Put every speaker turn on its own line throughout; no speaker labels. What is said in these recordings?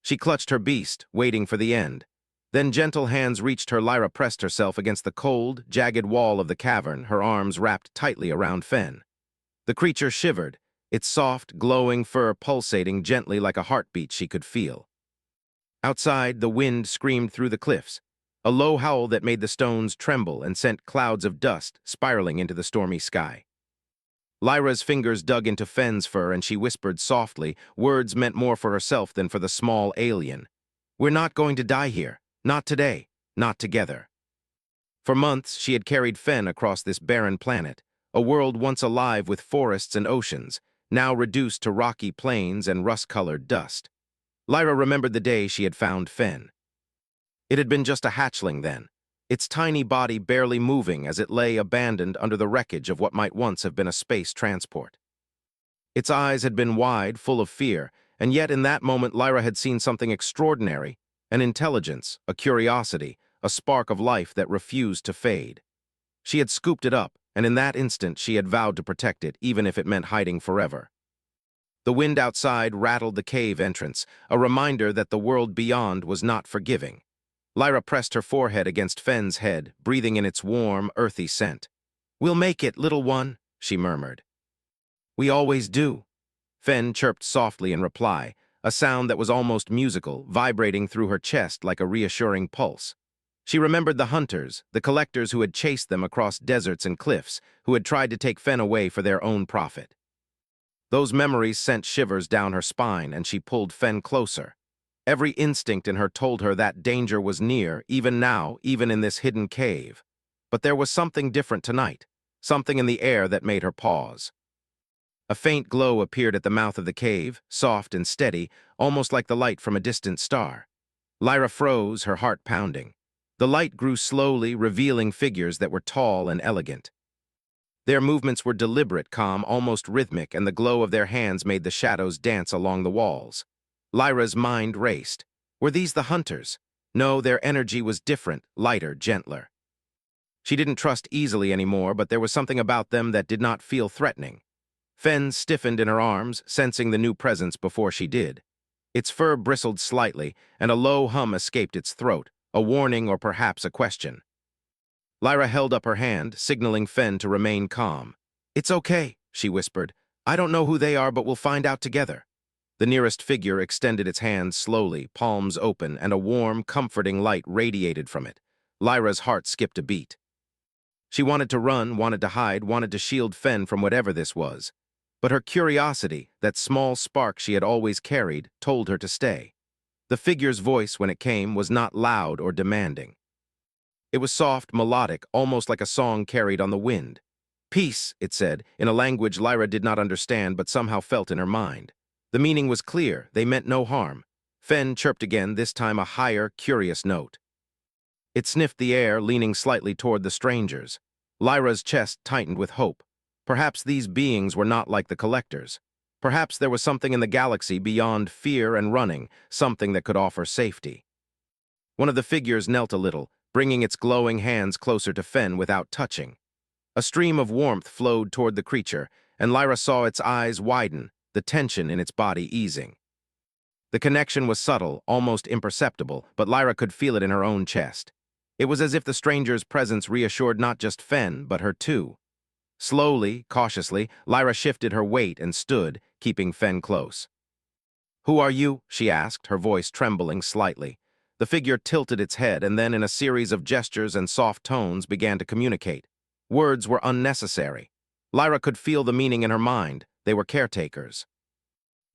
She clutched her beast, waiting for the end. Then gentle hands reached her. Lyra pressed herself against the cold, jagged wall of the cavern, her arms wrapped tightly around Fen. The creature shivered, its soft, glowing fur pulsating gently like a heartbeat she could feel. Outside, the wind screamed through the cliffs, a low howl that made the stones tremble and sent clouds of dust spiraling into the stormy sky. Lyra's fingers dug into Fen's fur and she whispered softly, words meant more for herself than for the small alien. "We're not going to die here. Not today. Not together." For months, she had carried Fen across this barren planet, a world once alive with forests and oceans, now reduced to rocky plains and rust-colored dust. Lyra remembered the day she had found Fen. It had been just a hatchling then, its tiny body barely moving as it lay abandoned under the wreckage of what might once have been a space transport. Its eyes had been wide, full of fear, and yet in that moment Lyra had seen something extraordinary, an intelligence, a curiosity, a spark of life that refused to fade. She had scooped it up, and in that instant she had vowed to protect it, even if it meant hiding forever. The wind outside rattled the cave entrance, a reminder that the world beyond was not forgiving. Lyra pressed her forehead against Fen's head, breathing in its warm, earthy scent. "We'll make it, little one," she murmured. "We always do." Fen chirped softly in reply, a sound that was almost musical, vibrating through her chest like a reassuring pulse. She remembered the hunters, the collectors who had chased them across deserts and cliffs, who had tried to take Fen away for their own profit. Those memories sent shivers down her spine, and she pulled Fen closer. Every instinct in her told her that danger was near, even now, even in this hidden cave. But there was something different tonight, something in the air that made her pause. A faint glow appeared at the mouth of the cave, soft and steady, almost like the light from a distant star. Lyra froze, her heart pounding. The light grew slowly, revealing figures that were tall and elegant. Their movements were deliberate, calm, almost rhythmic, and the glow of their hands made the shadows dance along the walls. Lyra's mind raced. Were these the hunters? No, their energy was different, lighter, gentler. She didn't trust easily anymore, but there was something about them that did not feel threatening. Fen stiffened in her arms, sensing the new presence before she did. Its fur bristled slightly, and a low hum escaped its throat, a warning or perhaps a question. Lyra held up her hand, signaling Fen to remain calm. "It's okay," she whispered. "I don't know who they are, but we'll find out together." The nearest figure extended its hand slowly, palms open, and a warm, comforting light radiated from it. Lyra's heart skipped a beat. She wanted to run, wanted to hide, wanted to shield Fen from whatever this was. But her curiosity, that small spark she had always carried, told her to stay. The figure's voice, when it came, was not loud or demanding. It was soft, melodic, almost like a song carried on the wind. "Peace," it said, in a language Lyra did not understand but somehow felt in her mind. The meaning was clear, they meant no harm. Fen chirped again, this time a higher, curious note. It sniffed the air, leaning slightly toward the strangers. Lyra's chest tightened with hope. Perhaps these beings were not like the collectors. Perhaps there was something in the galaxy beyond fear and running, something that could offer safety. One of the figures knelt a little, bringing its glowing hands closer to Fen without touching. A stream of warmth flowed toward the creature, and Lyra saw its eyes widen, the tension in its body easing. The connection was subtle, almost imperceptible, but Lyra could feel it in her own chest. It was as if the stranger's presence reassured not just Fen, but her too. Slowly, cautiously, Lyra shifted her weight and stood, keeping Fen close. "Who are you?" she asked, her voice trembling slightly. The figure tilted its head and then, in a series of gestures and soft tones, began to communicate. Words were unnecessary. Lyra could feel the meaning in her mind. They were caretakers.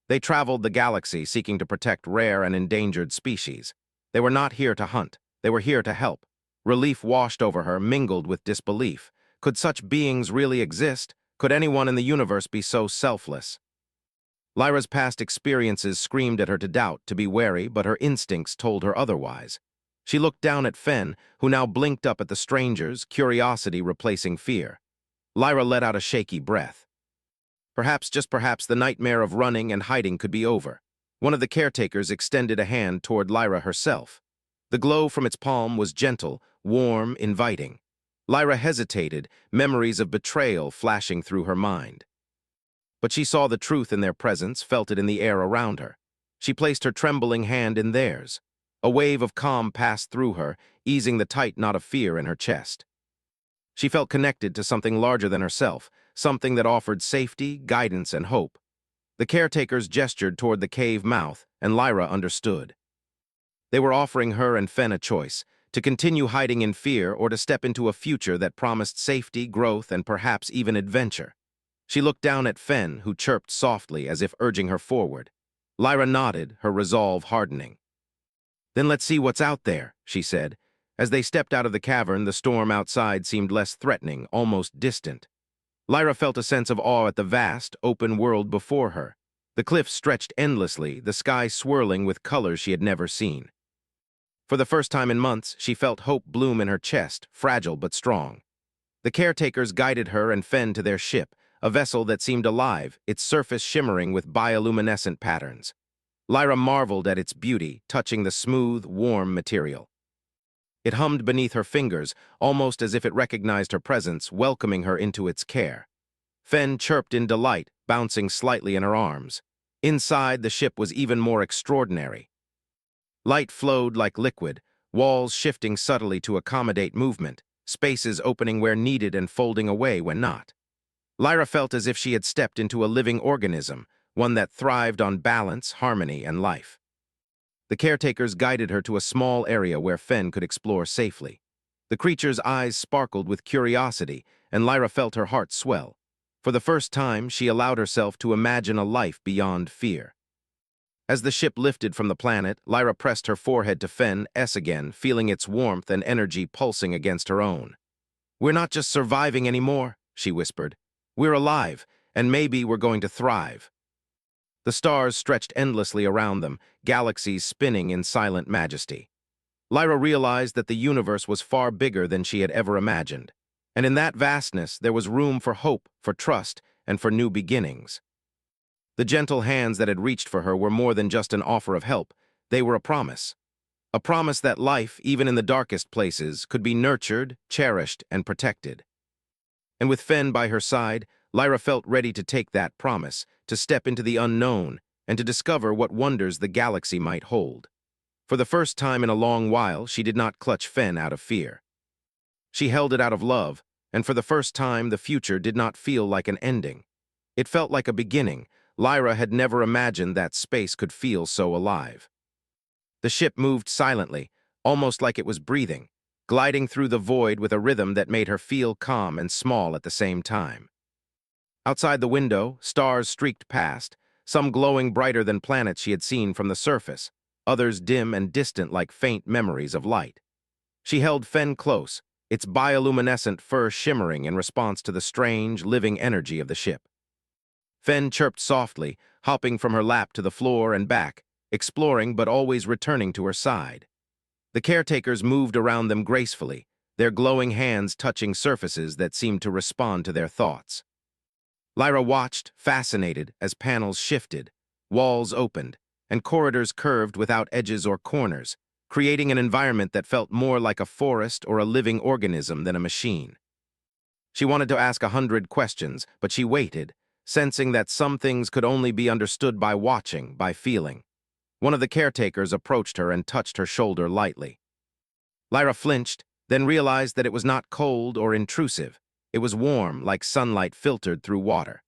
They traveled the galaxy seeking to protect rare and endangered species. They were not here to hunt. They were here to help. Relief washed over her, mingled with disbelief. Could such beings really exist? Could anyone in the universe be so selfless? Lyra's past experiences screamed at her to doubt, to be wary, but her instincts told her otherwise. She looked down at Fen, who now blinked up at the strangers, curiosity replacing fear. Lyra let out a shaky breath. Perhaps, just perhaps, the nightmare of running and hiding could be over. One of the caretakers extended a hand toward Lyra herself. The glow from its palm was gentle, warm, inviting. Lyra hesitated, memories of betrayal flashing through her mind. But she saw the truth in their presence, felt it in the air around her. She placed her trembling hand in theirs. A wave of calm passed through her, easing the tight knot of fear in her chest. She felt connected to something larger than herself, something that offered safety, guidance, and hope. The caretakers gestured toward the cave mouth, and Lyra understood. They were offering her and Fen a choice, to continue hiding in fear or to step into a future that promised safety, growth, and perhaps even adventure. She looked down at Fen, who chirped softly as if urging her forward. Lyra nodded, her resolve hardening. "Then let's see what's out there," she said. As they stepped out of the cavern, the storm outside seemed less threatening, almost distant. Lyra felt a sense of awe at the vast, open world before her. The cliffs stretched endlessly, the sky swirling with colors she had never seen. For the first time in months, she felt hope bloom in her chest, fragile but strong. The caretakers guided her and Fen to their ship, a vessel that seemed alive, its surface shimmering with bioluminescent patterns. Lyra marveled at its beauty, touching the smooth, warm material. It hummed beneath her fingers, almost as if it recognized her presence, welcoming her into its care. Fen chirped in delight, bouncing slightly in her arms. Inside, the ship was even more extraordinary. Light flowed like liquid, walls shifting subtly to accommodate movement, spaces opening where needed and folding away when not. Lyra felt as if she had stepped into a living organism, one that thrived on balance, harmony, and life. The caretakers guided her to a small area where Fen could explore safely. The creature's eyes sparkled with curiosity, and Lyra felt her heart swell. For the first time, she allowed herself to imagine a life beyond fear. As the ship lifted from the planet, Lyra pressed her forehead to Fen's again, feeling its warmth and energy pulsing against her own. "We're not just surviving anymore," she whispered. "We're alive, and maybe we're going to thrive." The stars stretched endlessly around them, galaxies spinning in silent majesty. Lyra realized that the universe was far bigger than she had ever imagined. And in that vastness, there was room for hope, for trust, and for new beginnings. The gentle hands that had reached for her were more than just an offer of help. They were a promise. A promise that life, even in the darkest places, could be nurtured, cherished, and protected. And with Fen by her side, Lyra felt ready to take that promise, to step into the unknown, and to discover what wonders the galaxy might hold. For the first time in a long while, she did not clutch Fen out of fear. She held it out of love, and for the first time, the future did not feel like an ending. It felt like a beginning. Lyra had never imagined that space could feel so alive. The ship moved silently, almost like it was breathing, gliding through the void with a rhythm that made her feel calm and small at the same time. Outside the window, stars streaked past, some glowing brighter than planets she had seen from the surface, others dim and distant like faint memories of light. She held Fen close, its bioluminescent fur shimmering in response to the strange, living energy of the ship. Fen chirped softly, hopping from her lap to the floor and back, exploring but always returning to her side. The caretakers moved around them gracefully, their glowing hands touching surfaces that seemed to respond to their thoughts. Lyra watched, fascinated, as panels shifted, walls opened, and corridors curved without edges or corners, creating an environment that felt more like a forest or a living organism than a machine. She wanted to ask 100 questions, but she waited, sensing that some things could only be understood by watching, by feeling. One of the caretakers approached her and touched her shoulder lightly. Lyra flinched, then realized that it was not cold or intrusive. It was warm, like sunlight filtered through water.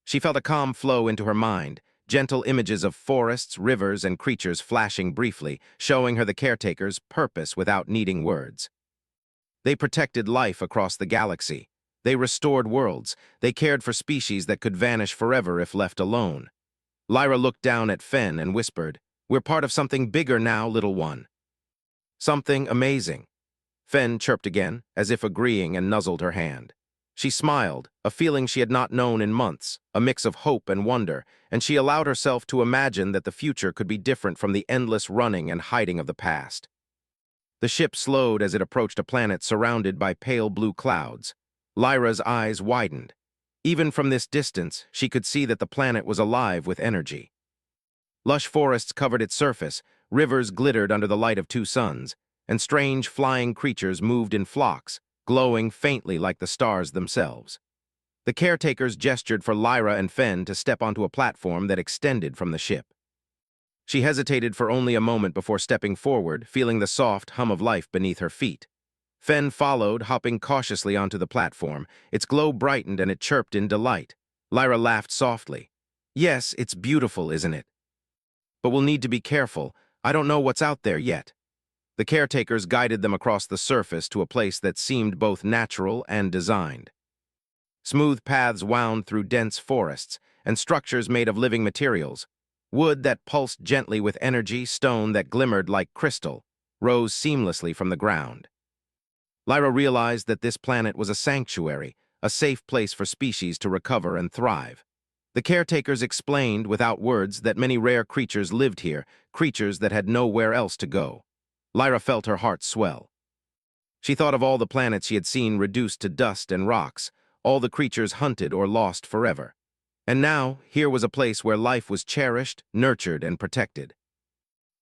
She felt a calm flow into her mind, gentle images of forests, rivers, and creatures flashing briefly, showing her the caretakers' purpose without needing words. They protected life across the galaxy. They restored worlds. They cared for species that could vanish forever if left alone. Lyra looked down at Fen and whispered, "We're part of something bigger now, little one." "Something amazing." Fen chirped again, as if agreeing, and nuzzled her hand. She smiled, a feeling she had not known in months, a mix of hope and wonder, and she allowed herself to imagine that the future could be different from the endless running and hiding of the past. The ship slowed as it approached a planet surrounded by pale blue clouds. Lyra's eyes widened. Even from this distance, she could see that the planet was alive with energy. Lush forests covered its surface, rivers glittered under the light of two suns, and strange flying creatures moved in flocks, glowing faintly like the stars themselves. The caretakers gestured for Lyra and Fen to step onto a platform that extended from the ship. She hesitated for only a moment before stepping forward, feeling the soft hum of life beneath her feet. Fen followed, hopping cautiously onto the platform. Its glow brightened and it chirped in delight. Lyra laughed softly. Yes, it's beautiful, isn't it? But we'll need to be careful. I don't know what's out there yet. The caretakers guided them across the surface to a place that seemed both natural and designed. Smooth paths wound through dense forests, and structures made of living materials. Wood that pulsed gently with energy, stone that glimmered like crystal, rose seamlessly from the ground. Lyra realized that this planet was a sanctuary, a safe place for species to recover and thrive. The caretakers explained without words that many rare creatures lived here, creatures that had nowhere else to go. Lyra felt her heart swell. She thought of all the planets she had seen reduced to dust and rocks, all the creatures hunted or lost forever. And now, here was a place where life was cherished, nurtured, and protected.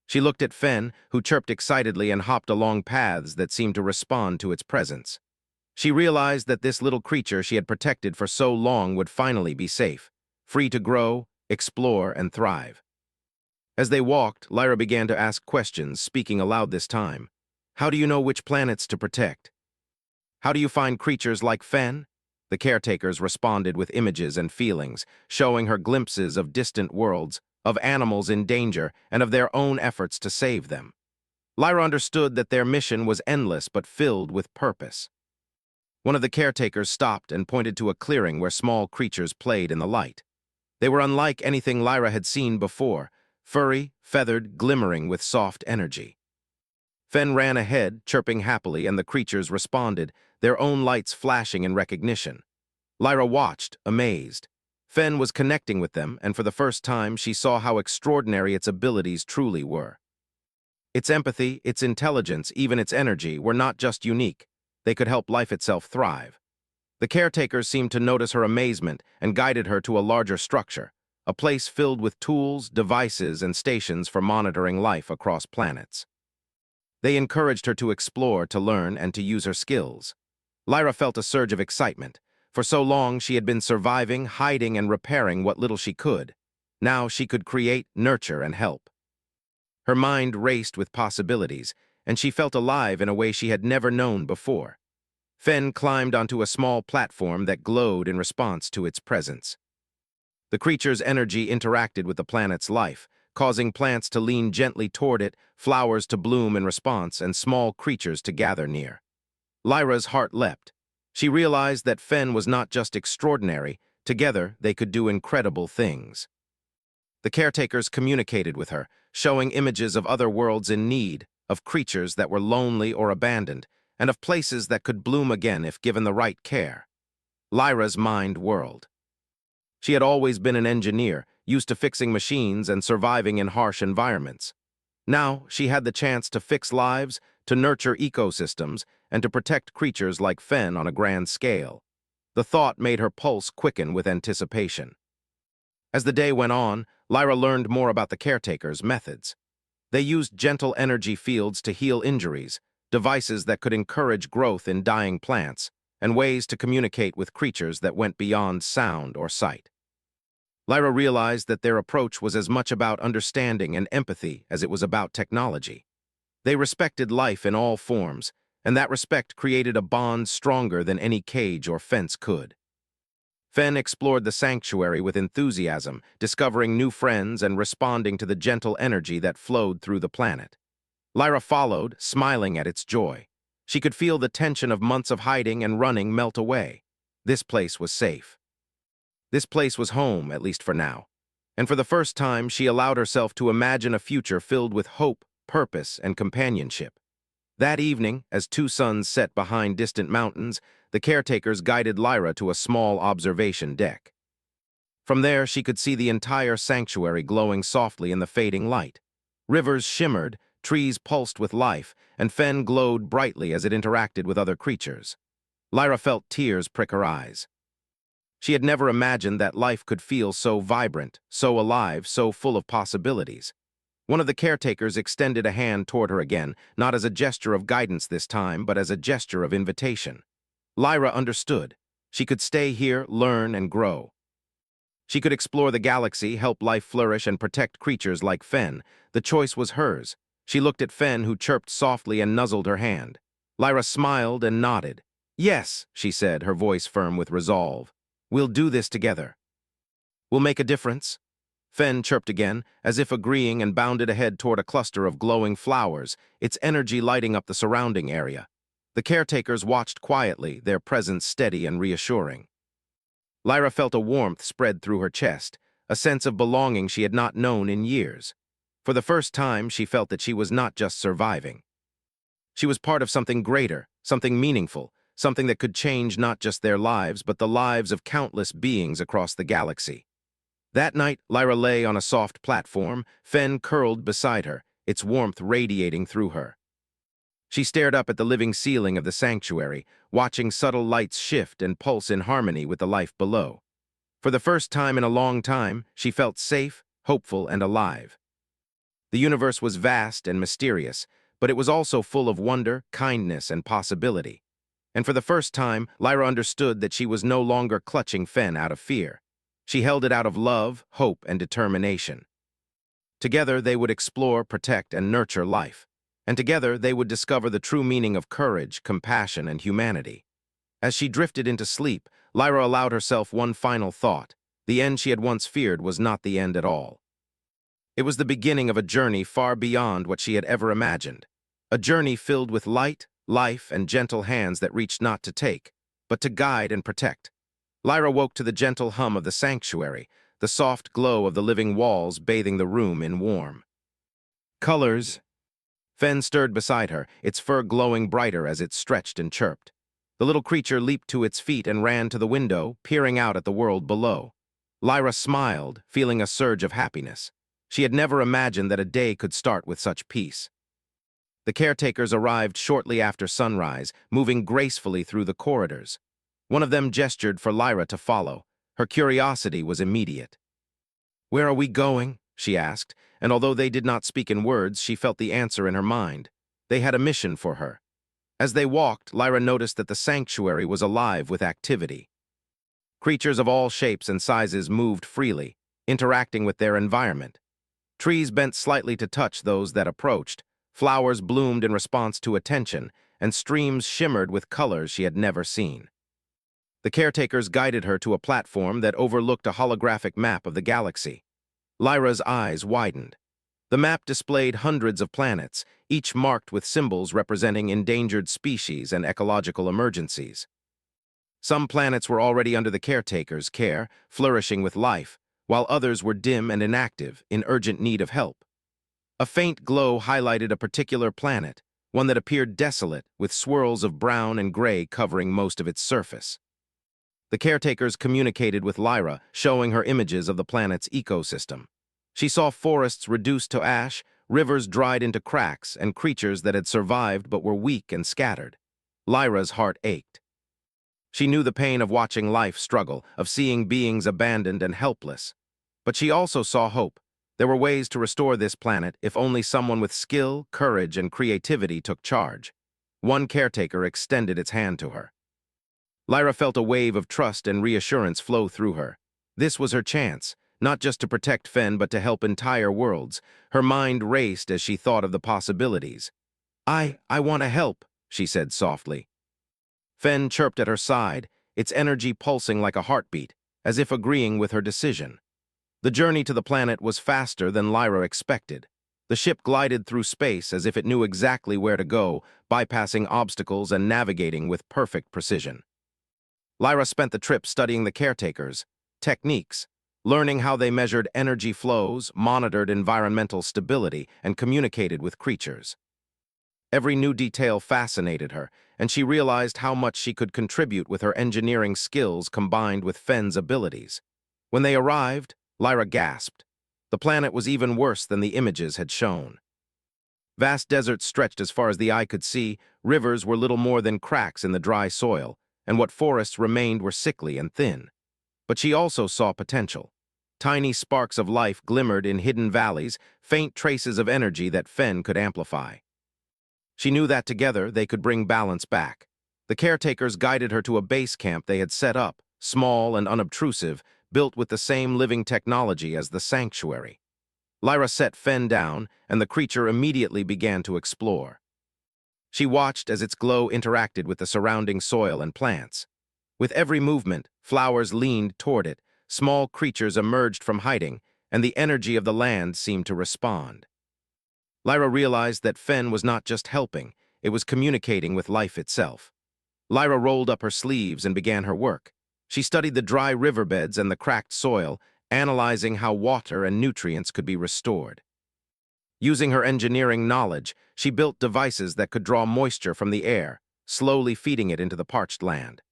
She looked at Fen, who chirped excitedly and hopped along paths that seemed to respond to its presence. She realized that this little creature she had protected for so long would finally be safe, free to grow, explore, and thrive. As they walked, Lyra began to ask questions, speaking aloud this time. How do you know which planets to protect? How do you find creatures like Fen? The caretakers responded with images and feelings, showing her glimpses of distant worlds, of animals in danger, and of their own efforts to save them. Lyra understood that their mission was endless but filled with purpose. One of the caretakers stopped and pointed to a clearing where small creatures played in the light. They were unlike anything Lyra had seen before, furry, feathered, glimmering with soft energy. Fen ran ahead, chirping happily, and the creatures responded, their own lights flashing in recognition. Lyra watched, amazed. Fen was connecting with them, and for the first time she saw how extraordinary its abilities truly were. Its empathy, its intelligence, even its energy were not just unique. They could help life itself thrive. The caretakers seemed to notice her amazement and guided her to a larger structure, a place filled with tools, devices, and stations for monitoring life across planets. They encouraged her to explore, to learn, and to use her skills. Lyra felt a surge of excitement. For so long she had been surviving, hiding, and repairing what little she could. Now she could create, nurture, and help. Her mind raced with possibilities, and she felt alive in a way she had never known before. Fen climbed onto a small platform that glowed in response to its presence. The creature's energy interacted with the planet's life, causing plants to lean gently toward it, flowers to bloom in response, and small creatures to gather near. Lyra's heart leapt. She realized that Fen was not just extraordinary, together they could do incredible things. The caretakers communicated with her, showing images of other worlds in need, of creatures that were lonely or abandoned, and of places that could bloom again if given the right care. Lyra's mind whirled. She had always been an engineer, used to fixing machines and surviving in harsh environments. Now she had the chance to fix lives, to nurture ecosystems, and to protect creatures like Fen on a grand scale. The thought made her pulse quicken with anticipation. As the day went on, Lyra learned more about the caretakers' methods. They used gentle energy fields to heal injuries, devices that could encourage growth in dying plants, and ways to communicate with creatures that went beyond sound or sight. Lyra realized that their approach was as much about understanding and empathy as it was about technology. They respected life in all forms, and that respect created a bond stronger than any cage or fence could. Fen explored the sanctuary with enthusiasm, discovering new friends and responding to the gentle energy that flowed through the planet. Lyra followed, smiling at its joy. She could feel the tension of months of hiding and running melt away. This place was safe. This place was home, at least for now. And for the first time, she allowed herself to imagine a future filled with hope, purpose, and companionship. That evening, as two suns set behind distant mountains, the caretakers guided Lyra to a small observation deck. From there, she could see the entire sanctuary glowing softly in the fading light. Rivers shimmered, trees pulsed with life, and Fen glowed brightly as it interacted with other creatures. Lyra felt tears prick her eyes. She had never imagined that life could feel so vibrant, so alive, so full of possibilities. One of the caretakers extended a hand toward her again, not as a gesture of guidance this time, but as a gesture of invitation. Lyra understood. She could stay here, learn, and grow. She could explore the galaxy, help life flourish, and protect creatures like Fen. The choice was hers. She looked at Fen, who chirped softly and nuzzled her hand. Lyra smiled and nodded. "Yes," she said, her voice firm with resolve. "We'll do this together. We'll make a difference." Fen chirped again, as if agreeing, and bounded ahead toward a cluster of glowing flowers, its energy lighting up the surrounding area. The caretakers watched quietly, their presence steady and reassuring. Lyra felt a warmth spread through her chest, a sense of belonging she had not known in years. For the first time, she felt that she was not just surviving. She was part of something greater, something meaningful, something that could change not just their lives, but the lives of countless beings across the galaxy. That night, Lyra lay on a soft platform, Fen curled beside her, its warmth radiating through her. She stared up at the living ceiling of the sanctuary, watching subtle lights shift and pulse in harmony with the life below. For the first time in a long time, she felt safe, hopeful, and alive. The universe was vast and mysterious, but it was also full of wonder, kindness, and possibility. And for the first time, Lyra understood that she was no longer clutching Fen out of fear. She held it out of love, hope, and determination. Together, they would explore, protect, and nurture life. And together, they would discover the true meaning of courage, compassion, and humanity. As she drifted into sleep, Lyra allowed herself one final thought. The end she had once feared was not the end at all. It was the beginning of a journey far beyond what she had ever imagined. A journey filled with light, life, and gentle hands that reached not to take, but to guide and protect. Lyra woke to the gentle hum of the sanctuary, the soft glow of the living walls bathing the room in warm colors. Fen stirred beside her, its fur glowing brighter as it stretched and chirped. The little creature leaped to its feet and ran to the window, peering out at the world below. Lyra smiled, feeling a surge of happiness. She had never imagined that a day could start with such peace. The caretakers arrived shortly after sunrise, moving gracefully through the corridors. One of them gestured for Lyra to follow. Her curiosity was immediate. "Where are we going?" she asked, and although they did not speak in words, she felt the answer in her mind. They had a mission for her. As they walked, Lyra noticed that the sanctuary was alive with activity. Creatures of all shapes and sizes moved freely, interacting with their environment. Trees bent slightly to touch those that approached, flowers bloomed in response to attention, and streams shimmered with colors she had never seen. The caretakers guided her to a platform that overlooked a holographic map of the galaxy. Lyra's eyes widened. The map displayed hundreds of planets, each marked with symbols representing endangered species and ecological emergencies. Some planets were already under the caretakers' care, flourishing with life, while others were dim and inactive, in urgent need of help. A faint glow highlighted a particular planet, one that appeared desolate, with swirls of brown and gray covering most of its surface. The caretakers communicated with Lyra, showing her images of the planet's ecosystem. She saw forests reduced to ash, rivers dried into cracks, and creatures that had survived but were weak and scattered. Lyra's heart ached. She knew the pain of watching life struggle, of seeing beings abandoned and helpless. But she also saw hope. There were ways to restore this planet if only someone with skill, courage, and creativity took charge. One caretaker extended its hand to her. Lyra felt a wave of trust and reassurance flow through her. This was her chance, not just to protect Fen but to help entire worlds. Her mind raced as she thought of the possibilities. I want to help," she said softly. Fen chirped at her side, its energy pulsing like a heartbeat, as if agreeing with her decision. The journey to the planet was faster than Lyra expected. The ship glided through space as if it knew exactly where to go, bypassing obstacles and navigating with perfect precision. Lyra spent the trip studying the caretakers' techniques, learning how they measured energy flows, monitored environmental stability, and communicated with creatures. Every new detail fascinated her, and she realized how much she could contribute with her engineering skills combined with Fen's abilities. When they arrived, Lyra gasped. The planet was even worse than the images had shown. Vast deserts stretched as far as the eye could see, rivers were little more than cracks in the dry soil, and what forests remained were sickly and thin. But she also saw potential. Tiny sparks of life glimmered in hidden valleys, faint traces of energy that Fen could amplify. She knew that together they could bring balance back. The caretakers guided her to a base camp they had set up, small and unobtrusive, built with the same living technology as the sanctuary. Lyra set Fen down, and the creature immediately began to explore. She watched as its glow interacted with the surrounding soil and plants. With every movement, flowers leaned toward it, small creatures emerged from hiding, and the energy of the land seemed to respond. Lyra realized that Fen was not just helping, it was communicating with life itself. Lyra rolled up her sleeves and began her work. She studied the dry riverbeds and the cracked soil, analyzing how water and nutrients could be restored. Using her engineering knowledge, she built devices that could draw moisture from the air, slowly feeding it into the parched land.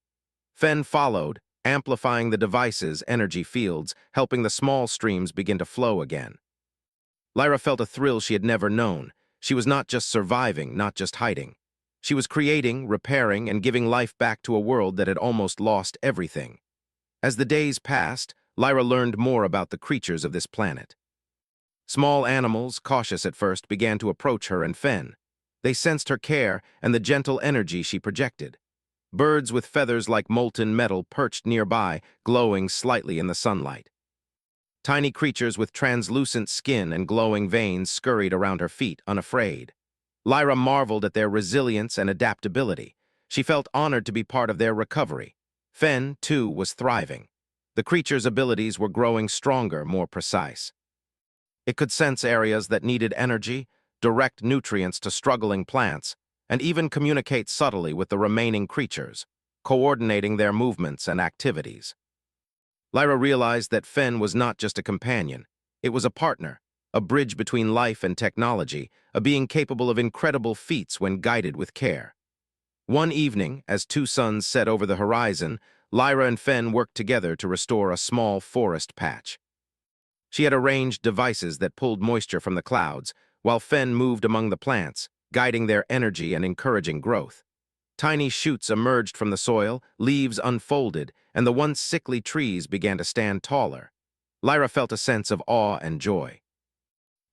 Fen followed, amplifying the device's energy fields, helping the small streams begin to flow again. Lyra felt a thrill she had never known. She was not just surviving, not just hiding. She was creating, repairing, and giving life back to a world that had almost lost everything. As the days passed, Lyra learned more about the creatures of this planet. Small animals, cautious at first, began to approach her and Fen. They sensed her care and the gentle energy she projected. Birds with feathers like molten metal perched nearby, glowing slightly in the sunlight. Tiny creatures with translucent skin and glowing veins scurried around her feet, unafraid. Lyra marveled at their resilience and adaptability. She felt honored to be part of their recovery. Fen, too, was thriving. The creature's abilities were growing stronger, more precise. It could sense areas that needed energy, direct nutrients to struggling plants, and even communicate subtly with the remaining creatures, coordinating their movements and activities. Lyra realized that Fen was not just a companion, it was a partner, a bridge between life and technology, a being capable of incredible feats when guided with care. One evening, as two suns set over the horizon, Lyra and Fen worked together to restore a small forest patch. She had arranged devices that pulled moisture from the clouds, while Fen moved among the plants, guiding their energy and encouraging growth. Tiny shoots emerged from the soil, leaves unfolded, and the once sickly trees began to stand taller. Lyra felt a sense of awe and joy.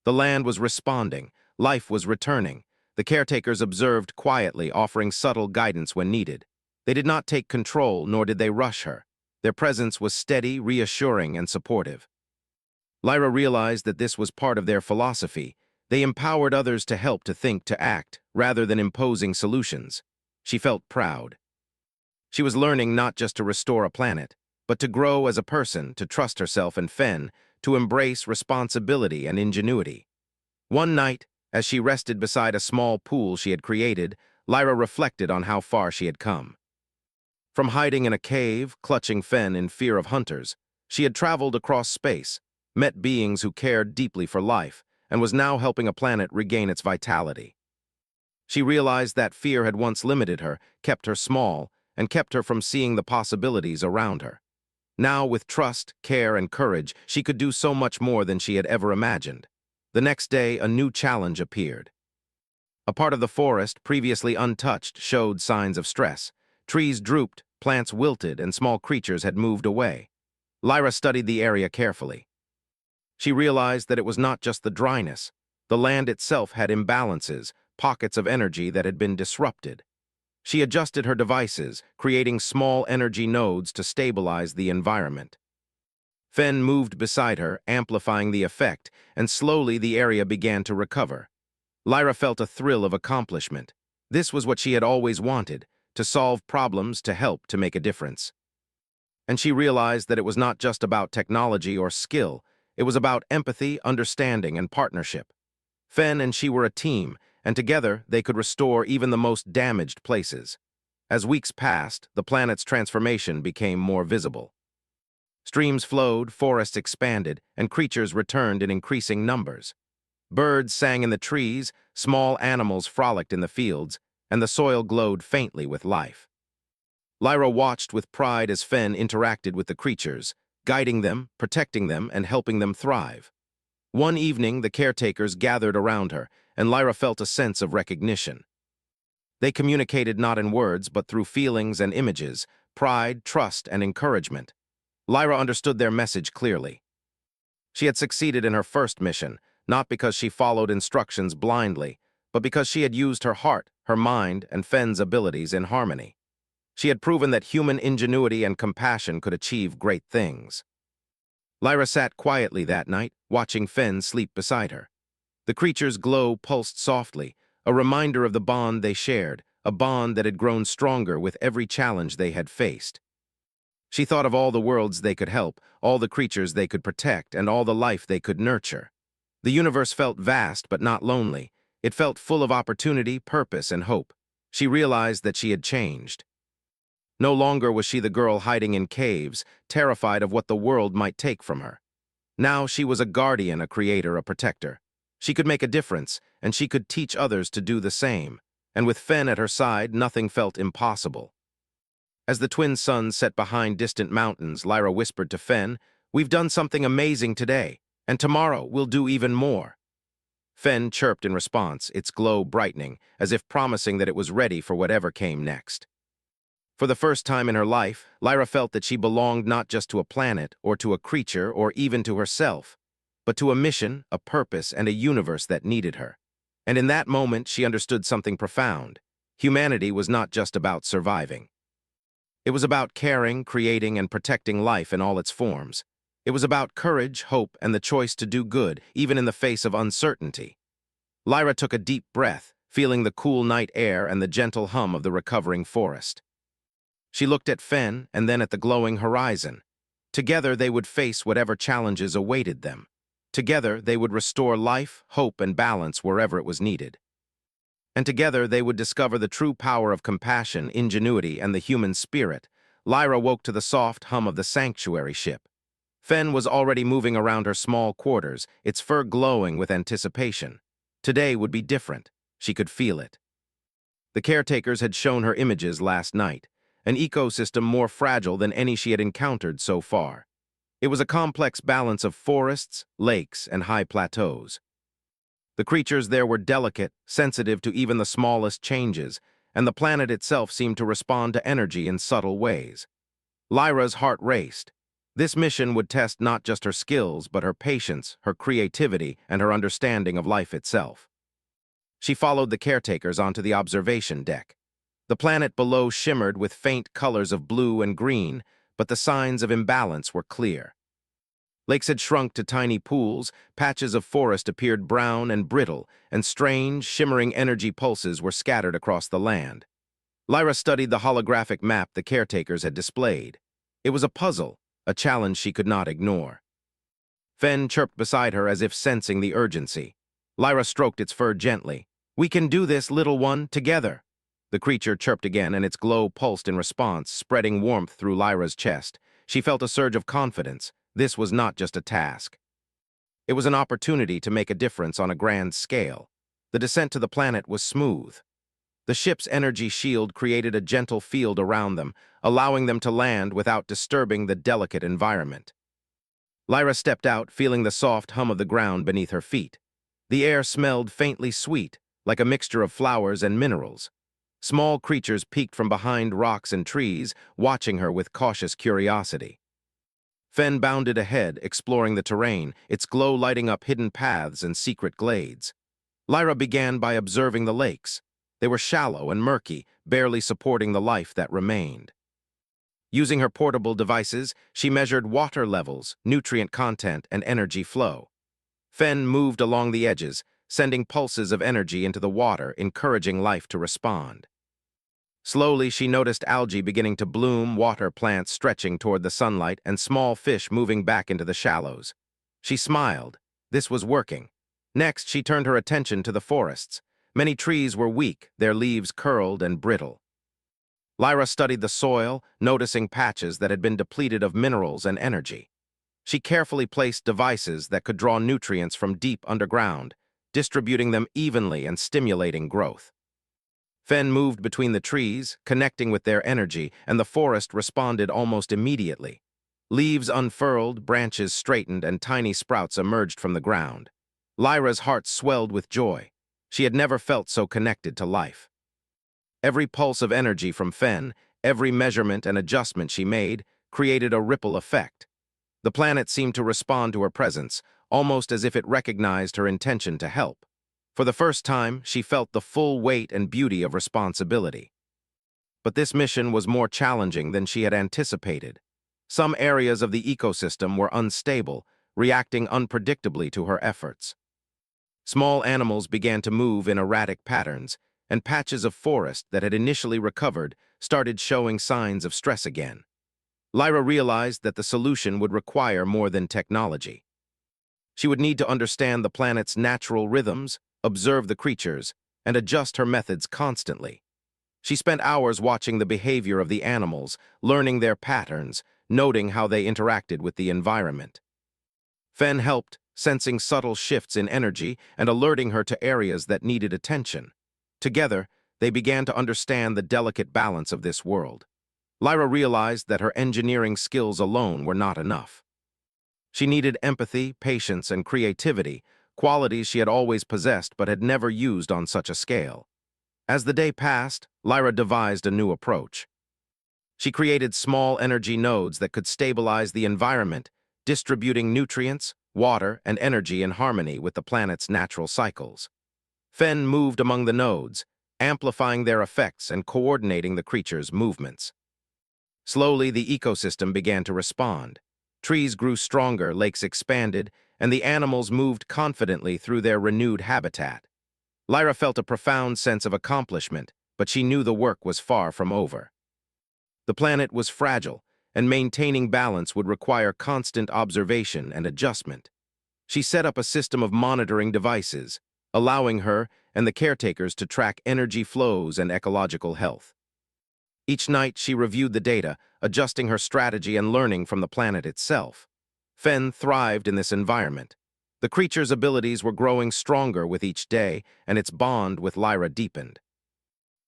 The land was responding, life was returning. The caretakers observed quietly, offering subtle guidance when needed. They did not take control, nor did they rush her. Their presence was steady, reassuring, and supportive. Lyra realized that this was part of their philosophy. They empowered others to help, to think, to act, rather than imposing solutions. She felt proud. She was learning not just to restore a planet, but to grow as a person, to trust herself and Fen, to embrace responsibility and ingenuity. One night, as she rested beside a small pool she had created, Lyra reflected on how far she had come. From hiding in a cave, clutching Fen in fear of hunters, she had traveled across space, met beings who cared deeply for life, and was now helping a planet regain its vitality. She realized that fear had once limited her, kept her small, and kept her from seeing the possibilities around her. Now, with trust, care, and courage, she could do so much more than she had ever imagined. The next day, a new challenge appeared. A part of the forest, previously untouched, showed signs of stress. Trees drooped, plants wilted, and small creatures had moved away. Lyra studied the area carefully. She realized that it was not just the dryness. The land itself had imbalances, pockets of energy that had been disrupted. She adjusted her devices, creating small energy nodes to stabilize the environment. Fen moved beside her, amplifying the effect, and slowly the area began to recover. Lyra felt a thrill of accomplishment. This was what she had always wanted, to solve problems, to help, to make a difference. And she realized that it was not just about technology or skill, it was about empathy, understanding, and partnership. Fen and she were a team, and together they could restore even the most damaged places. As weeks passed, the planet's transformation became more visible. Streams flowed, forests expanded, and creatures returned in increasing numbers. Birds sang in the trees, small animals frolicked in the fields, and the soil glowed faintly with life. Lyra watched with pride as Fen interacted with the creatures, guiding them, protecting them, and helping them thrive. One evening, the caretakers gathered around her, and Lyra felt a sense of recognition. They communicated not in words, but through feelings and images, pride, trust, and encouragement. Lyra understood their message clearly. She had succeeded in her first mission, not because she followed instructions blindly, but because she had used her heart, her mind, and Fen's abilities in harmony. She had proven that human ingenuity and compassion could achieve great things. Lyra sat quietly that night, watching Fen sleep beside her. The creature's glow pulsed softly, a reminder of the bond they shared, a bond that had grown stronger with every challenge they had faced. She thought of all the worlds they could help, all the creatures they could protect, and all the life they could nurture. The universe felt vast but not lonely. It felt full of opportunity, purpose, and hope. She realized that she had changed. No longer was she the girl hiding in caves, terrified of what the world might take from her. Now she was a guardian, a creator, a protector. She could make a difference, and she could teach others to do the same. And with Fen at her side, nothing felt impossible. As the twin suns set behind distant mountains, Lyra whispered to Fen, "We've done something amazing today, and tomorrow we'll do even more." Fen chirped in response, its glow brightening, as if promising that it was ready for whatever came next. For the first time in her life, Lyra felt that she belonged not just to a planet, or to a creature, or even to herself, but to a mission, a purpose, and a universe that needed her. And in that moment, she understood something profound. Humanity was not just about surviving. It was about caring, creating, and protecting life in all its forms. It was about courage, hope, and the choice to do good, even in the face of uncertainty. Lyra took a deep breath, feeling the cool night air and the gentle hum of the recovering forest. She looked at Fen and then at the glowing horizon. Together they would face whatever challenges awaited them. Together they would restore life, hope, and balance wherever it was needed. And together they would discover the true power of compassion, ingenuity, and the human spirit. Lyra woke to the soft hum of the sanctuary ship. Fen was already moving around her small quarters, its fur glowing with anticipation. Today would be different. She could feel it. The caretakers had shown her images last night, an ecosystem more fragile than any she had encountered so far. It was a complex balance of forests, lakes, and high plateaus. The creatures there were delicate, sensitive to even the smallest changes, and the planet itself seemed to respond to energy in subtle ways. Lyra's heart raced. This mission would test not just her skills, but her patience, her creativity, and her understanding of life itself. She followed the caretakers onto the observation deck. The planet below shimmered with faint colors of blue and green, but the signs of imbalance were clear. Lakes had shrunk to tiny pools, patches of forest appeared brown and brittle, and strange, shimmering energy pulses were scattered across the land. Lyra studied the holographic map the caretakers had displayed. It was a puzzle, a challenge she could not ignore. Fen chirped beside her as if sensing the urgency. Lyra stroked its fur gently. "We can do this, little one, together." The creature chirped again, and its glow pulsed in response, spreading warmth through Lyra's chest. She felt a surge of confidence. This was not just a task. It was an opportunity to make a difference on a grand scale. The descent to the planet was smooth. The ship's energy shield created a gentle field around them, allowing them to land without disturbing the delicate environment. Lyra stepped out, feeling the soft hum of the ground beneath her feet. The air smelled faintly sweet, like a mixture of flowers and minerals. Small creatures peeked from behind rocks and trees, watching her with cautious curiosity. Fen bounded ahead, exploring the terrain, its glow lighting up hidden paths and secret glades. Lyra began by observing the lakes. They were shallow and murky, barely supporting the life that remained. Using her portable devices, she measured water levels, nutrient content, and energy flow. Fen moved along the edges, sending pulses of energy into the water, encouraging life to respond. Slowly, she noticed algae beginning to bloom, water plants stretching toward the sunlight, and small fish moving back into the shallows. She smiled. This was working. Next, she turned her attention to the forests. Many trees were weak, their leaves curled and brittle. Lyra studied the soil, noticing patches that had been depleted of minerals and energy. She carefully placed devices that could draw nutrients from deep underground, distributing them evenly and stimulating growth. Fen moved between the trees, connecting with their energy, and the forest responded almost immediately. Leaves unfurled, branches straightened, and tiny sprouts emerged from the ground. Lyra's heart swelled with joy. She had never felt so connected to life. Every pulse of energy from Fen, every measurement and adjustment she made, created a ripple effect. The planet seemed to respond to her presence, almost as if it recognized her intention to help. For the first time, she felt the full weight and beauty of responsibility. But this mission was more challenging than she had anticipated. Some areas of the ecosystem were unstable, reacting unpredictably to her efforts. Small animals began to move in erratic patterns, and patches of forest that had initially recovered started showing signs of stress again. Lyra realized that the solution would require more than technology. She would need to understand the planet's natural rhythms, observe the creatures, and adjust her methods constantly. She spent hours watching the behavior of the animals, learning their patterns, noting how they interacted with the environment. Fen helped, sensing subtle shifts in energy and alerting her to areas that needed attention. Together, they began to understand the delicate balance of this world. Lyra realized that her engineering skills alone were not enough. She needed empathy, patience, and creativity, qualities she had always possessed but had never used on such a scale. As the day passed, Lyra devised a new approach. She created small energy nodes that could stabilize the environment, distributing nutrients, water, and energy in harmony with the planet's natural cycles. Fen moved among the nodes, amplifying their effects and coordinating the creatures' movements. Slowly, the ecosystem began to respond. Trees grew stronger, lakes expanded, and the animals moved confidently through their renewed habitat. Lyra felt a profound sense of accomplishment, but she knew the work was far from over. The planet was fragile, and maintaining balance would require constant observation and adjustment. She set up a system of monitoring devices, allowing her and the caretakers to track energy flows and ecological health. Each night, she reviewed the data, adjusting her strategy and learning from the planet itself. Fen thrived in this environment. The creature's abilities were growing stronger with each day, and its bond with Lyra deepened.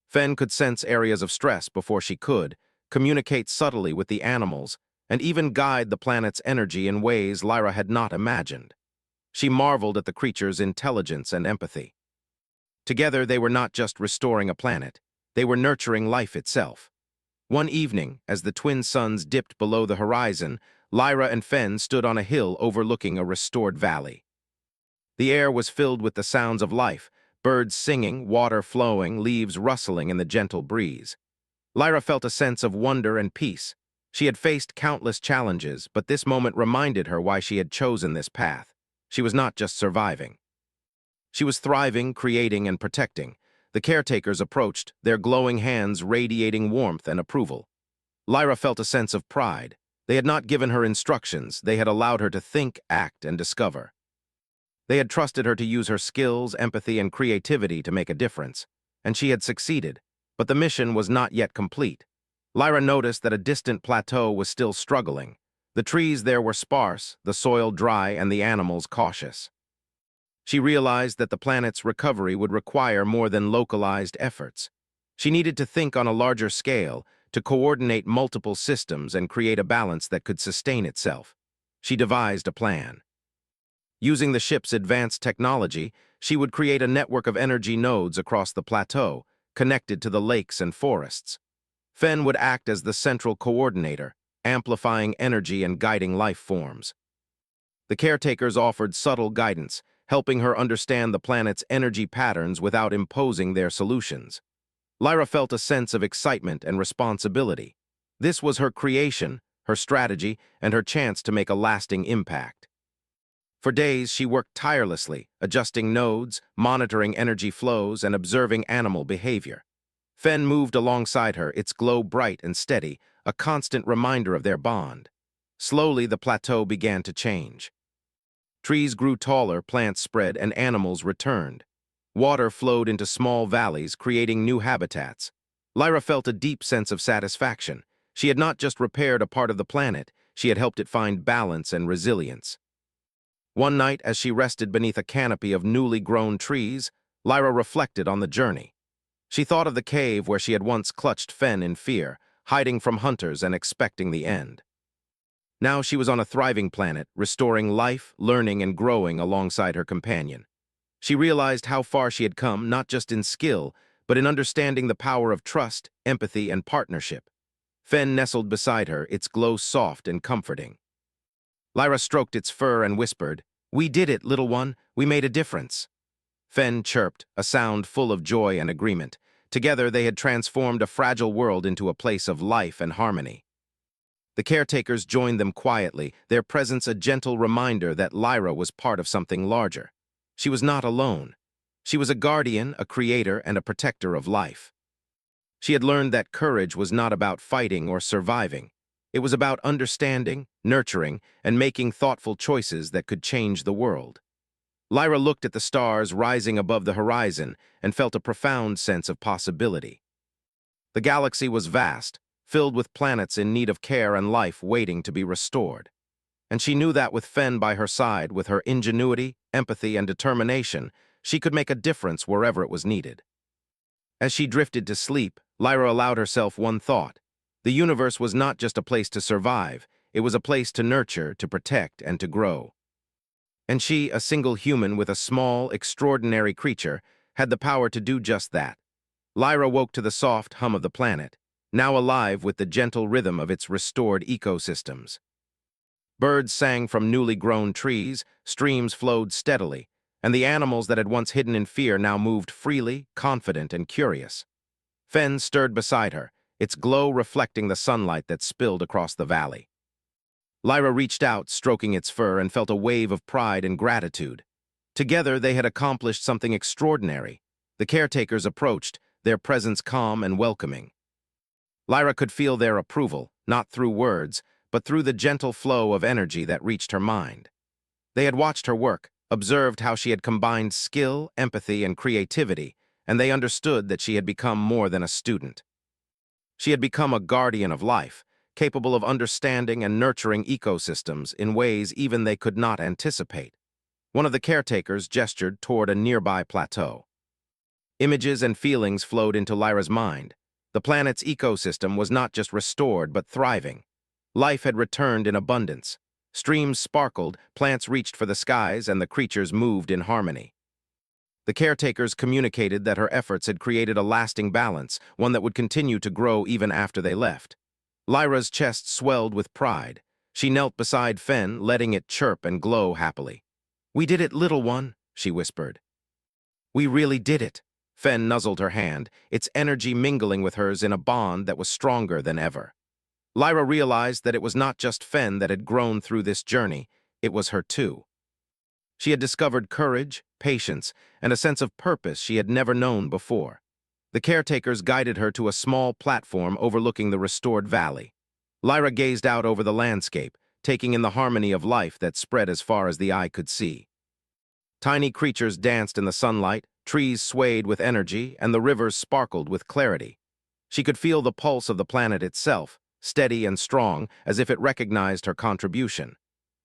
Fen could sense areas of stress before she could, communicate subtly with the animals, and even guide the planet's energy in ways Lyra had not imagined. She marveled at the creature's intelligence and empathy. Together, they were not just restoring a planet, they were nurturing life itself. One evening, as the twin suns dipped below the horizon, Lyra and Fen stood on a hill overlooking a restored valley. The air was filled with the sounds of life, birds singing, water flowing, leaves rustling in the gentle breeze. Lyra felt a sense of wonder and peace. She had faced countless challenges, but this moment reminded her why she had chosen this path. She was not just surviving. She was thriving, creating, and protecting. The caretakers approached, their glowing hands radiating warmth and approval. Lyra felt a sense of pride. They had not given her instructions, they had allowed her to think, act, and discover. They had trusted her to use her skills, empathy, and creativity to make a difference, and she had succeeded, but the mission was not yet complete. Lyra noticed that a distant plateau was still struggling. The trees there were sparse, the soil dry, and the animals cautious. She realized that the planet's recovery would require more than localized efforts. She needed to think on a larger scale, to coordinate multiple systems and create a balance that could sustain itself. She devised a plan. Using the ship's advanced technology, she would create a network of energy nodes across the plateau, connected to the lakes and forests. Fen would act as the central coordinator, amplifying energy and guiding life forms. The caretakers offered subtle guidance, helping her understand the planet's energy patterns without imposing their solutions. Lyra felt a sense of excitement and responsibility. This was her creation, her strategy, and her chance to make a lasting impact. For days, she worked tirelessly, adjusting nodes, monitoring energy flows, and observing animal behavior. Fen moved alongside her, its glow bright and steady, a constant reminder of their bond. Slowly, the plateau began to change. Trees grew taller, plants spread, and animals returned. Water flowed into small valleys, creating new habitats. Lyra felt a deep sense of satisfaction. She had not just repaired a part of the planet, she had helped it find balance and resilience. One night, as she rested beneath a canopy of newly grown trees, Lyra reflected on the journey. She thought of the cave where she had once clutched Fen in fear, hiding from hunters and expecting the end. Now she was on a thriving planet, restoring life, learning, and growing alongside her companion. She realized how far she had come, not just in skill, but in understanding the power of trust, empathy, and partnership. Fen nestled beside her, its glow soft and comforting. Lyra stroked its fur and whispered, "We did it, little one. We made a difference." Fen chirped, a sound full of joy and agreement. Together they had transformed a fragile world into a place of life and harmony. The caretakers joined them quietly, their presence a gentle reminder that Lyra was part of something larger. She was not alone. She was a guardian, a creator, and a protector of life. She had learned that courage was not about fighting or surviving. It was about understanding, nurturing, and making thoughtful choices that could change the world. Lyra looked at the stars rising above the horizon and felt a profound sense of possibility. The galaxy was vast, filled with planets in need of care and life waiting to be restored. And she knew that with Fen by her side, with her ingenuity, empathy, and determination, she could make a difference wherever it was needed. As she drifted to sleep, Lyra allowed herself one thought. The universe was not just a place to survive, it was a place to nurture, to protect, and to grow. And she, a single human with a small, extraordinary creature, had the power to do just that. Lyra woke to the soft hum of the planet, now alive with the gentle rhythm of its restored ecosystems. Birds sang from newly grown trees, streams flowed steadily, and the animals that had once hidden in fear now moved freely, confident, and curious. Fen stirred beside her, its glow reflecting the sunlight that spilled across the valley. Lyra reached out, stroking its fur, and felt a wave of pride and gratitude. Together, they had accomplished something extraordinary. The caretakers approached, their presence calm and welcoming. Lyra could feel their approval, not through words, but through the gentle flow of energy that reached her mind. They had watched her work, observed how she had combined skill, empathy, and creativity, and they understood that she had become more than a student. She had become a guardian of life, capable of understanding and nurturing ecosystems in ways even they could not anticipate. One of the caretakers gestured toward a nearby plateau. Images and feelings flowed into Lyra's mind. The planet's ecosystem was not just restored but thriving. Life had returned in abundance. Streams sparkled, plants reached for the skies, and the creatures moved in harmony. The caretakers communicated that her efforts had created a lasting balance, one that would continue to grow even after they left. Lyra's chest swelled with pride. She knelt beside Fen, letting it chirp and glow happily. "We did it, little one," she whispered. "We really did it." Fen nuzzled her hand, its energy mingling with hers in a bond that was stronger than ever. Lyra realized that it was not just Fen that had grown through this journey, it was her too. She had discovered courage, patience, and a sense of purpose she had never known before. The caretakers guided her to a small platform overlooking the restored valley. Lyra gazed out over the landscape, taking in the harmony of life that spread as far as the eye could see. Tiny creatures danced in the sunlight, trees swayed with energy, and the rivers sparkled with clarity. She could feel the pulse of the planet itself, steady and strong, as if it recognized her contribution.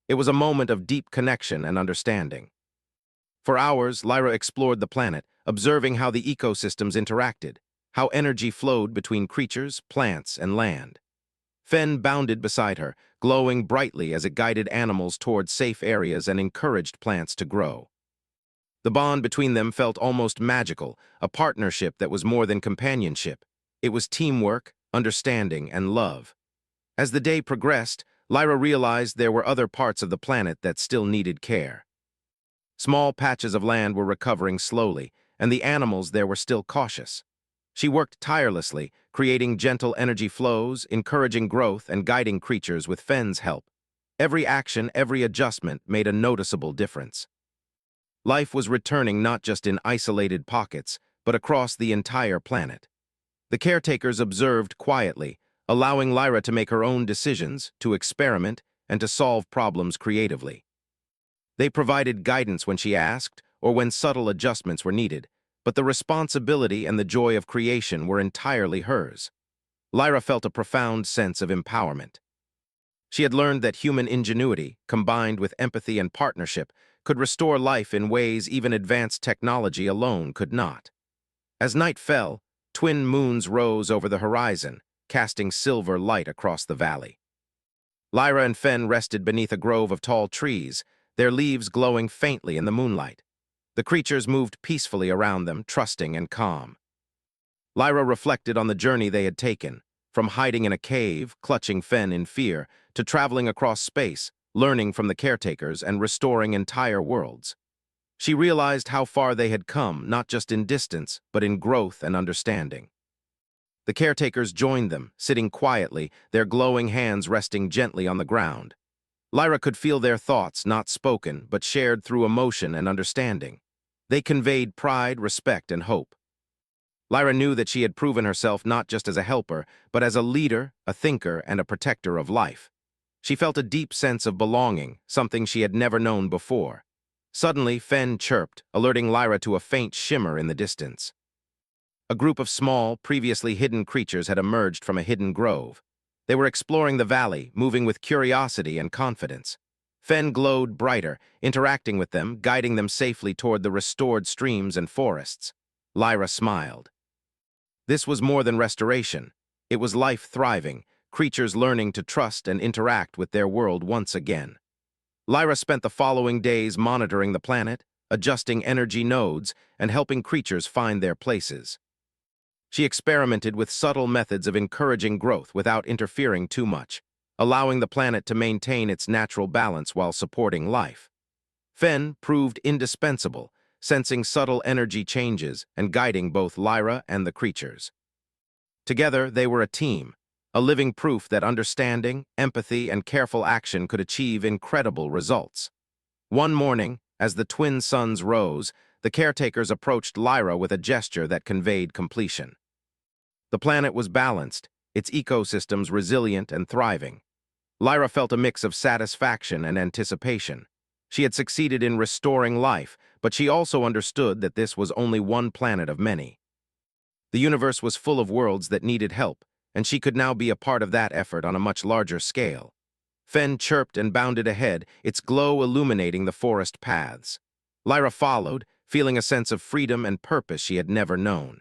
It was a moment of deep connection and understanding. For hours, Lyra explored the planet, observing how the ecosystems interacted, how energy flowed between creatures, plants, and land. Fen bounded beside her, glowing brightly as it guided animals toward safe areas and encouraged plants to grow. The bond between them felt almost magical, a partnership that was more than companionship. It was teamwork, understanding, and love. As the day progressed, Lyra realized there were other parts of the planet that still needed care. Small patches of land were recovering slowly, and the animals there were still cautious. She worked tirelessly, creating gentle energy flows, encouraging growth, and guiding creatures with Fen's help. Every action, every adjustment made a noticeable difference. Life was returning not just in isolated pockets, but across the entire planet. The caretakers observed quietly, allowing Lyra to make her own decisions, to experiment, and to solve problems creatively. They provided guidance when she asked, or when subtle adjustments were needed, but the responsibility and the joy of creation were entirely hers. Lyra felt a profound sense of empowerment. She had learned that human ingenuity, combined with empathy and partnership, could restore life in ways even advanced technology alone could not. As night fell, twin moons rose over the horizon, casting silver light across the valley. Lyra and Fen rested beneath a grove of tall trees, their leaves glowing faintly in the moonlight. The creatures moved peacefully around them, trusting and calm. Lyra reflected on the journey they had taken, from hiding in a cave, clutching Fen in fear, to traveling across space, learning from the caretakers and restoring entire worlds. She realized how far they had come, not just in distance, but in growth and understanding. The caretakers joined them, sitting quietly, their glowing hands resting gently on the ground. Lyra could feel their thoughts, not spoken, but shared through emotion and understanding. They conveyed pride, respect, and hope. Lyra knew that she had proven herself not just as a helper, but as a leader, a thinker, and a protector of life. She felt a deep sense of belonging, something she had never known before. Suddenly, Fen chirped, alerting Lyra to a faint shimmer in the distance. A group of small, previously hidden creatures had emerged from a hidden grove. They were exploring the valley, moving with curiosity and confidence. Fen glowed brighter, interacting with them, guiding them safely toward the restored streams and forests. Lyra smiled. This was more than restoration. It was life thriving, creatures learning to trust and interact with their world once again. Lyra spent the following days monitoring the planet, adjusting energy nodes, and helping creatures find their places. She experimented with subtle methods of encouraging growth without interfering too much, allowing the planet to maintain its natural balance while supporting life. Fen proved indispensable, sensing subtle energy changes and guiding both Lyra and the creatures. Together, they were a team, a living proof that understanding, empathy, and careful action could achieve incredible results. One morning, as the twin suns rose, the caretakers approached Lyra with a gesture that conveyed completion. The planet was balanced, its ecosystems resilient and thriving. Lyra felt a mix of satisfaction and anticipation. She had succeeded in restoring life, but she also understood that this was only one planet of many. The universe was full of worlds that needed help, and she could now be a part of that effort on a much larger scale. Fen chirped and bounded ahead, its glow illuminating the forest paths. Lyra followed, feeling a sense of freedom and purpose she had never known.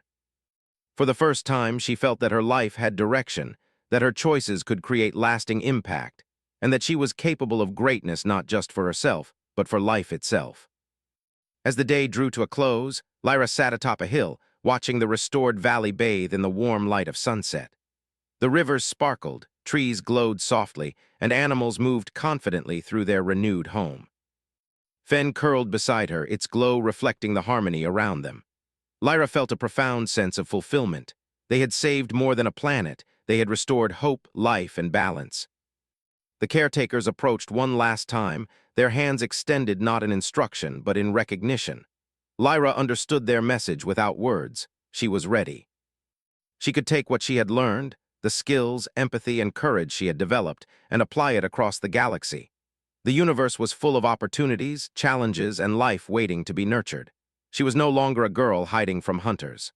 For the first time, she felt that her life had direction, that her choices could create lasting impact, and that she was capable of greatness not just for herself, but for life itself. As the day drew to a close, Lyra sat atop a hill, watching the restored valley bathe in the warm light of sunset. The rivers sparkled, trees glowed softly, and animals moved confidently through their renewed home. Fen curled beside her, its glow reflecting the harmony around them. Lyra felt a profound sense of fulfillment. They had saved more than a planet. They had restored hope, life, and balance. The caretakers approached one last time, their hands extended not in instruction, but in recognition. Lyra understood their message without words. She was ready. She could take what she had learned, the skills, empathy, and courage she had developed, and apply it across the galaxy. The universe was full of opportunities, challenges, and life waiting to be nurtured. She was no longer a girl hiding from hunters.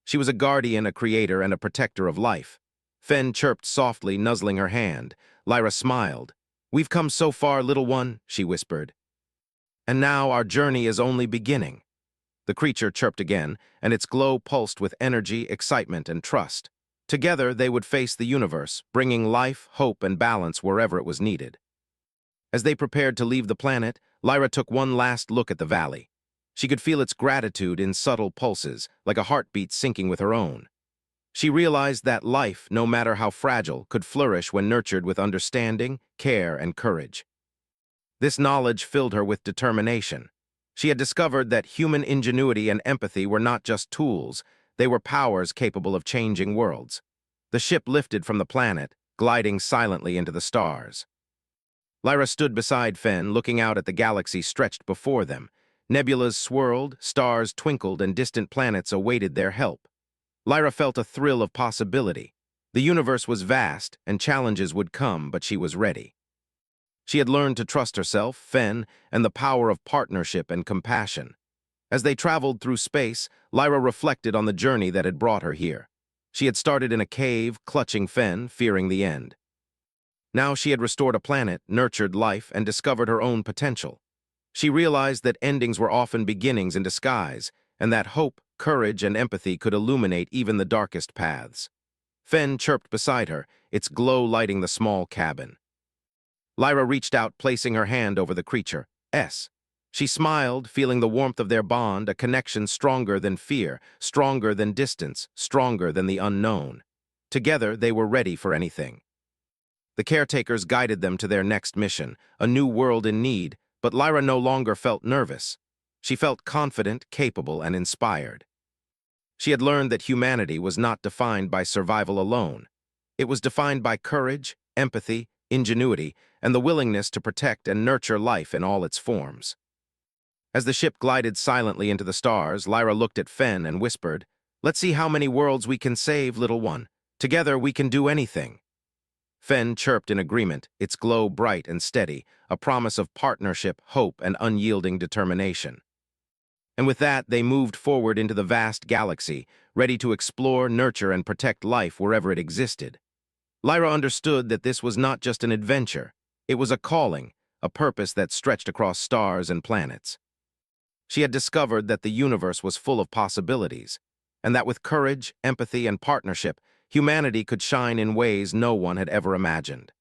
She was a guardian, a creator, and a protector of life. Fen chirped softly, nuzzling her hand. Lyra smiled. "We've come so far, little one," she whispered. "And now our journey is only beginning." The creature chirped again, and its glow pulsed with energy, excitement, and trust. Together, they would face the universe, bringing life, hope, and balance wherever it was needed. As they prepared to leave the planet, Lyra took one last look at the valley. She could feel its gratitude in subtle pulses, like a heartbeat syncing with her own. She realized that life, no matter how fragile, could flourish when nurtured with understanding, care, and courage. This knowledge filled her with determination. She had discovered that human ingenuity and empathy were not just tools, they were powers capable of changing worlds. The ship lifted from the planet, gliding silently into the stars. Lyra stood beside Fen, looking out at the galaxy stretched before them. Nebulas swirled, stars twinkled, and distant planets awaited their help. Lyra felt a thrill of possibility. The universe was vast, and challenges would come, but she was ready. She had learned to trust herself, Fen, and the power of partnership and compassion. As they traveled through space, Lyra reflected on the journey that had brought her here. She had started in a cave, clutching Fen, fearing the end. Now she had restored a planet, nurtured life, and discovered her own potential. She realized that endings were often beginnings in disguise, and that hope, courage, and empathy could illuminate even the darkest paths. Fen chirped beside her, its glow lighting the small cabin. Lyra reached out, placing her hand over the creature's. She smiled, feeling the warmth of their bond, a connection stronger than fear, stronger than distance, stronger than the unknown. Together, they were ready for anything. The caretakers guided them to their next mission, a new world in need, but Lyra no longer felt nervous. She felt confident, capable, and inspired. She had learned that humanity was not defined by survival alone. It was defined by courage, empathy, ingenuity, and the willingness to protect and nurture life in all its forms. As the ship glided silently into the stars, Lyra looked at Fen and whispered, "Let's see how many worlds we can save, little one. Together we can do anything." Fen chirped in agreement, its glow bright and steady, a promise of partnership, hope, and unyielding determination. And with that, they moved forward into the vast galaxy, ready to explore, nurture, and protect life wherever it existed. Lyra understood that this was not just an adventure. It was a calling, a purpose that stretched across stars and planets. She had discovered that the universe was full of possibilities, and that with courage, empathy, and partnership, humanity could shine in ways no one had ever imagined.